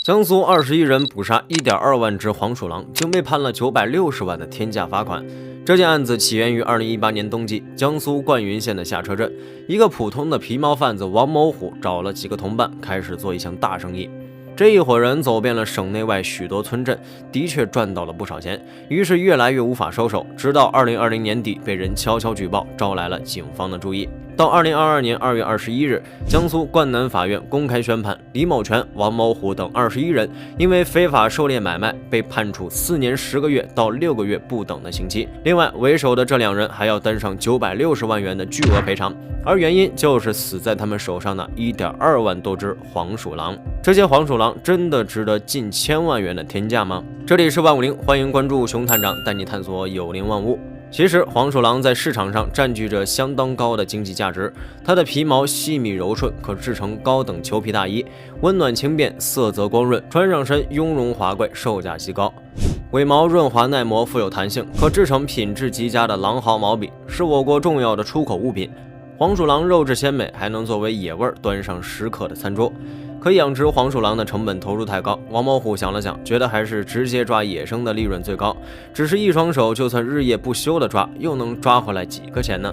江苏21人捕杀1.2万只黄鼠狼，竟被判了960万的天价罚款。这件案子起源于2018年冬季，江苏灌云县的下车镇，一个普通的皮毛贩子王某虎找了几个同伴，开始做一项大生意。这一伙人走遍了省内外许多村镇，的确赚到了不少钱，于是越来越无法收手，直到2020年底被人悄悄举报，招来了警方的注意。到2022年2月21日，江苏灌南法院公开宣判，李某全、王某虎等21人因为非法狩猎买卖被判处4年10个月到6个月不等的刑期。另外，为首的这2人还要担上960万元的巨额赔偿，而原因就是死在他们手上的1.2万多只黄鼠狼。这些黄鼠狼真的值得近千万元的天价吗？这里是万物灵，欢迎关注熊探长带你探索有灵万物。其实黄鼠狼在市场上占据着相当高的经济价值，它的皮毛细密柔顺，可制成高等裘皮大衣，温暖轻便，色泽光润，穿上身雍容华贵，售价极高。尾毛润滑耐磨，富有弹性，可制成品质极佳的狼毫毛笔，是我国重要的出口物品。黄鼠狼肉质鲜美，还能作为野味端上食客的餐桌。可养殖黄鼠狼的成本投入太高，王某虎想了想，觉得还是直接抓野生的利润最高。只是一双手，就算日夜不休的抓，又能抓回来几个钱呢？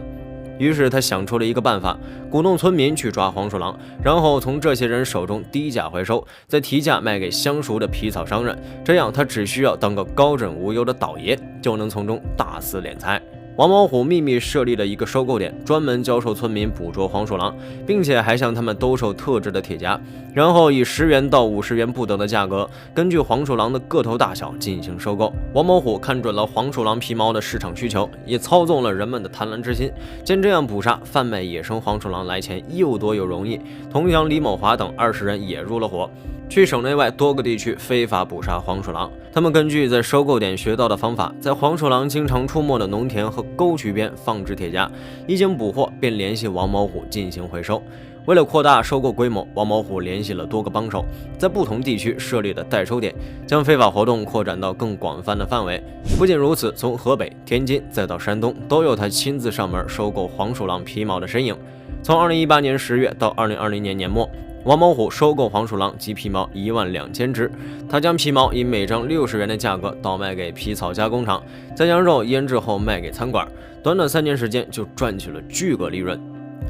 于是他想出了一个办法，鼓动村民去抓黄鼠狼，然后从这些人手中低价回收，再提价卖给相熟的皮草商人。这样他只需要当个高枕无忧的倒爷，就能从中大肆敛财。王某虎秘密设立了一个收购点，专门教授村民捕捉黄鼠狼，并且还向他们兜售特制的铁夹，然后以10元到50元不等的价格，根据黄鼠狼的个头大小进行收购。王某虎看准了黄鼠狼皮毛的市场需求，也操纵了人们的贪婪之心。见这样捕杀、贩卖野生黄鼠狼来钱又多又容易，同乡李某华等20人也入了伙。去省内外多个地区非法捕杀黄鼠狼，他们根据在收购点学到的方法，在黄鼠狼经常出没的农田和沟渠边放置铁夹，一经捕获便联系王某虎进行回收。为了扩大收购规模，王某虎联系了多个帮手，在不同地区设立了代收点，将非法活动扩展到更广泛的范围。不仅如此，从河北、天津再到山东，都有他亲自上门收购黄鼠狼皮毛的身影。从2018年10月到2020年年末，王某虎收购黄鼠狼及皮毛12000只，他将皮毛以每张60元的价格倒卖给皮草加工厂，再将肉腌制后卖给餐馆，短短3年时间就赚取了巨额利润。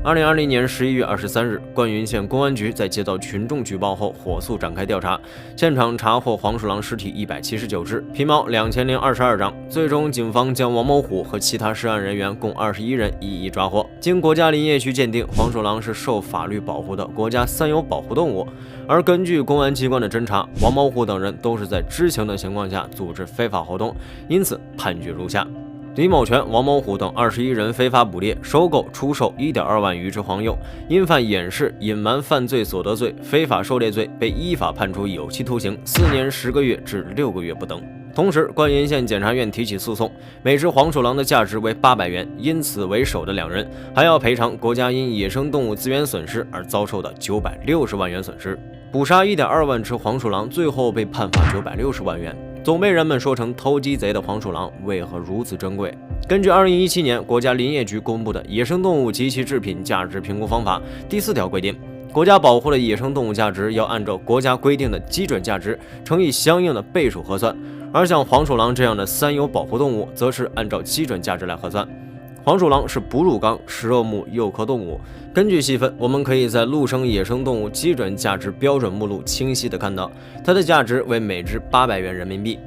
2020年11月23日，灌云县公安局在接到群众举报后，火速展开调查，现场查获黄鼠狼尸体179只，皮毛2022张。最终，警方将王某虎和其他涉案人员共21人一一抓获。经国家林业局鉴定，黄鼠狼是受法律保护的国家三有保护动物。而根据公安机关的侦查，王某虎等人都是在知情的情况下组织非法活动，因此判决如下。李某全、王某虎等21人非法捕猎、收购、出售1.2万余只黄鼬，因犯掩饰、隐瞒犯罪所得罪、非法狩猎罪，被依法判处有期徒刑4年10个月至6个月不等。同时，灌云县检察院提起诉讼，每只黄鼠狼的价值为800元，因此为首的2人还要赔偿国家因野生动物资源损失而遭受的960万元损失。捕杀1.2万只黄鼠狼，最后被判罚960万元。总被人们说成偷鸡贼的黄鼠狼为何如此珍贵？根据2017年国家林业局公布的《野生动物及其制品价值评估方法》第4条规定，国家保护的野生动物价值要按照国家规定的基准价值乘以相应的倍数核算，而像黄鼠狼这样的三有保护动物，则是按照基准价值来核算。黄鼠狼是哺乳纲食肉目幼科动物，根据细分，我们可以在陆生野生动物基准价值标准目录清晰地看到，它的价值为每只800元人民币。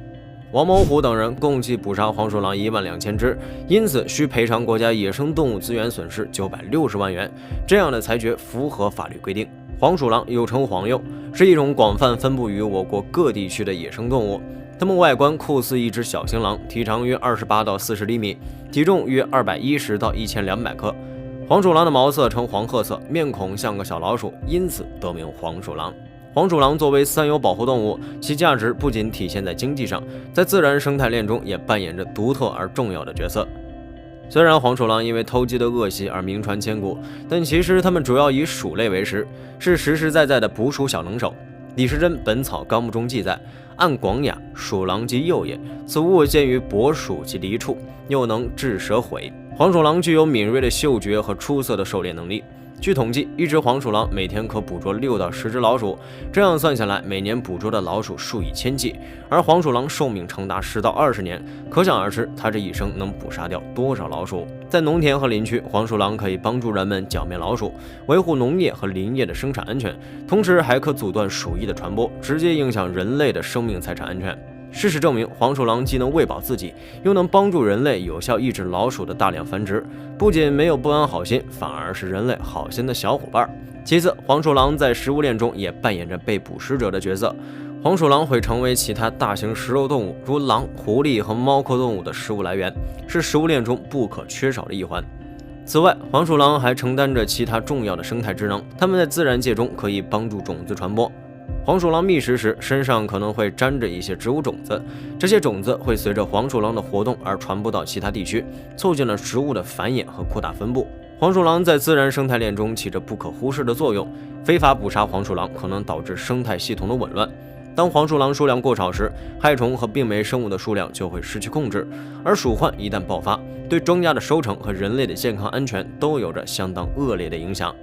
王某虎等人共计捕杀黄鼠狼12000只，因此需赔偿国家野生动物资源损失960万元。这样的裁决符合法律规定。黄鼠狼又称黄鼬，是一种广泛分布于我国各地区的野生动物。它们外观酷似一只小型狼，体长约28到40厘米，体重约210到1200克。黄鼠狼的毛色呈黄褐色，面孔像个小老鼠，因此得名黄鼠狼。黄鼠狼作为三有保护动物，其价值不仅体现在经济上，在自然生态链中也扮演着独特而重要的角色。虽然黄鼠狼因为偷鸡的恶习而名传千古，但其实它们主要以鼠类为食，是实实在在的捕鼠小能手。李时珍《本草纲目》中记载，按广雅，鼠狼即幼也，此物见于薄鼠及离处，又能治蛇毁。黄鼠狼具有敏锐的嗅觉和出色的狩猎能力，据统计，一只黄鼠狼每天可捕捉6到10只老鼠，这样算下来，每年捕捉的老鼠数以千计。而黄鼠狼寿命长达10到20年，可想而知，它这一生能捕杀掉多少老鼠。在农田和林区，黄鼠狼可以帮助人们剿灭老鼠，维护农业和林业的生产安全，同时还可阻断鼠疫的传播，直接影响人类的生命财产安全。事实证明，黄鼠狼既能喂饱自己，又能帮助人类有效抑制老鼠的大量繁殖，不仅没有不安好心，反而是人类好心的小伙伴。其次，黄鼠狼在食物链中也扮演着被捕食者的角色。黄鼠狼会成为其他大型食肉动物，如狼、狐狸和猫科动物的食物来源，是食物链中不可缺少的一环。此外，黄鼠狼还承担着其他重要的生态职能，它们在自然界中可以帮助种子传播。黄鼠狼觅食时，身上可能会沾着一些植物种子，这些种子会随着黄鼠狼的活动而传播到其他地区，促进了植物的繁衍和扩大分布。黄鼠狼在自然生态链中起着不可忽视的作用，非法捕杀黄鼠狼可能导致生态系统的紊乱。当黄鼠狼数量过少时，害虫和病媒生物的数量就会失去控制，而鼠患一旦爆发，对庄稼的收成和人类的健康安全都有着相当恶劣的影响。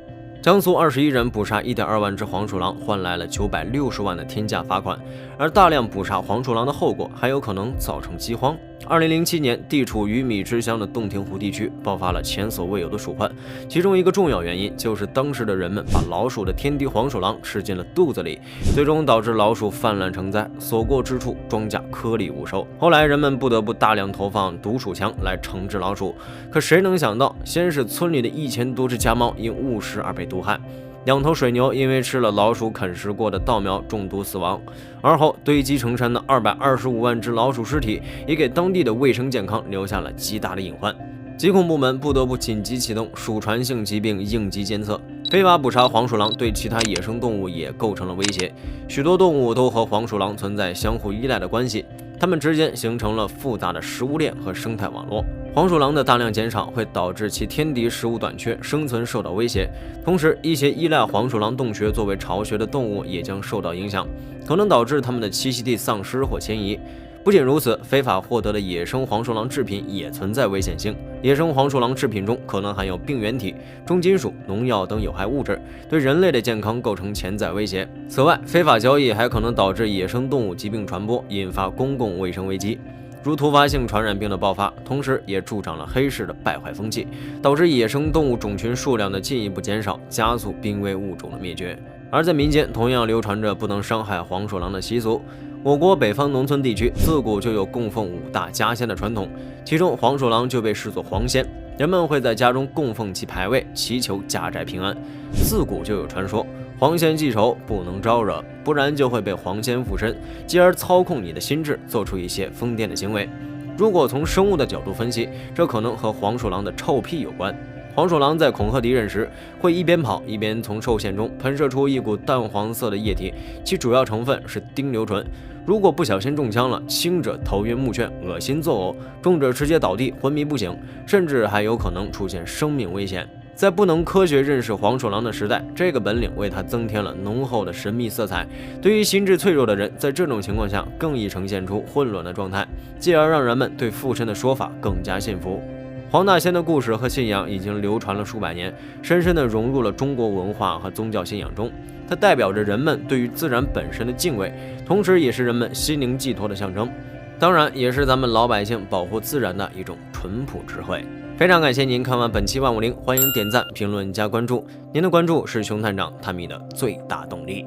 江苏21人捕杀1.2万只黄鼠狼，换来了960万的天价罚款。而大量捕杀黄鼠狼的后果还有可能造成饥荒。2007年，地处鱼米之乡的洞庭湖地区爆发了前所未有的鼠患，其中一个重要原因就是当时的人们把老鼠的天敌黄鼠狼吃进了肚子里，最终导致老鼠泛滥成灾，所过之处庄稼颗粒无收。后来人们不得不大量投放毒鼠枪来惩治老鼠，可谁能想到，先是村里的1000多只家猫因误食而被毒害，2头水牛因为吃了老鼠啃食过的稻苗中毒死亡，而后堆积成山的225万只老鼠尸体也给当地的卫生健康留下了极大的隐患。疾控部门不得不紧急启动鼠传性疾病应急监测。非法捕杀黄鼠狼对其他野生动物也构成了威胁，许多动物都和黄鼠狼存在相互依赖的关系，它们之间形成了复杂的食物链和生态网络。黄鼠狼的大量减少会导致其天敌食物短缺，生存受到威胁。同时，一些依赖黄鼠狼洞穴作为巢穴的动物也将受到影响，可能导致它们的栖息地丧失或迁移。不仅如此，非法获得的野生黄鼠狼制品也存在危险性。野生黄鼠狼制品中可能含有病原体、重金属、农药等有害物质，对人类的健康构成潜在威胁。此外，非法交易还可能导致野生动物疾病传播，引发公共卫生危机，如突发性传染病的爆发，同时也助长了黑市的败坏风气，导致野生动物种群数量的进一步减少，加速濒危物种的灭绝。而在民间同样流传着不能伤害黄鼠狼的习俗。我国北方农村地区自古就有供奉5大家仙的传统，其中黄鼠狼就被视作黄仙，人们会在家中供奉其牌位，祈求家宅平安。自古就有传说，黄仙记仇不能招惹，不然就会被黄仙附身，继而操控你的心智，做出一些疯癫的行为。如果从生物的角度分析，这可能和黄鼠狼的臭屁有关。黄鼠狼在恐吓敌人时，会一边跑一边从臭腺中喷射出一股淡黄色的液体，其主要成分是丁硫醇。如果不小心中枪了，轻者头晕目眩、恶心作呕，重者直接倒地昏迷不醒，甚至还有可能出现生命危险。在不能科学认识黄鼠狼的时代，这个本领为它增添了浓厚的神秘色彩。对于心智脆弱的人，在这种情况下更易呈现出混乱的状态，继而让人们对附身的说法更加信服。黄大仙的故事和信仰已经流传了数百年，深深地融入了中国文化和宗教信仰中。它代表着人们对于自然本身的敬畏，同时也是人们心灵寄托的象征。当然，也是咱们老百姓保护自然的一种淳朴智慧。非常感谢您看完本期万物灵，欢迎点赞、评论、加关注。您的关注是熊探长探秘的最大动力。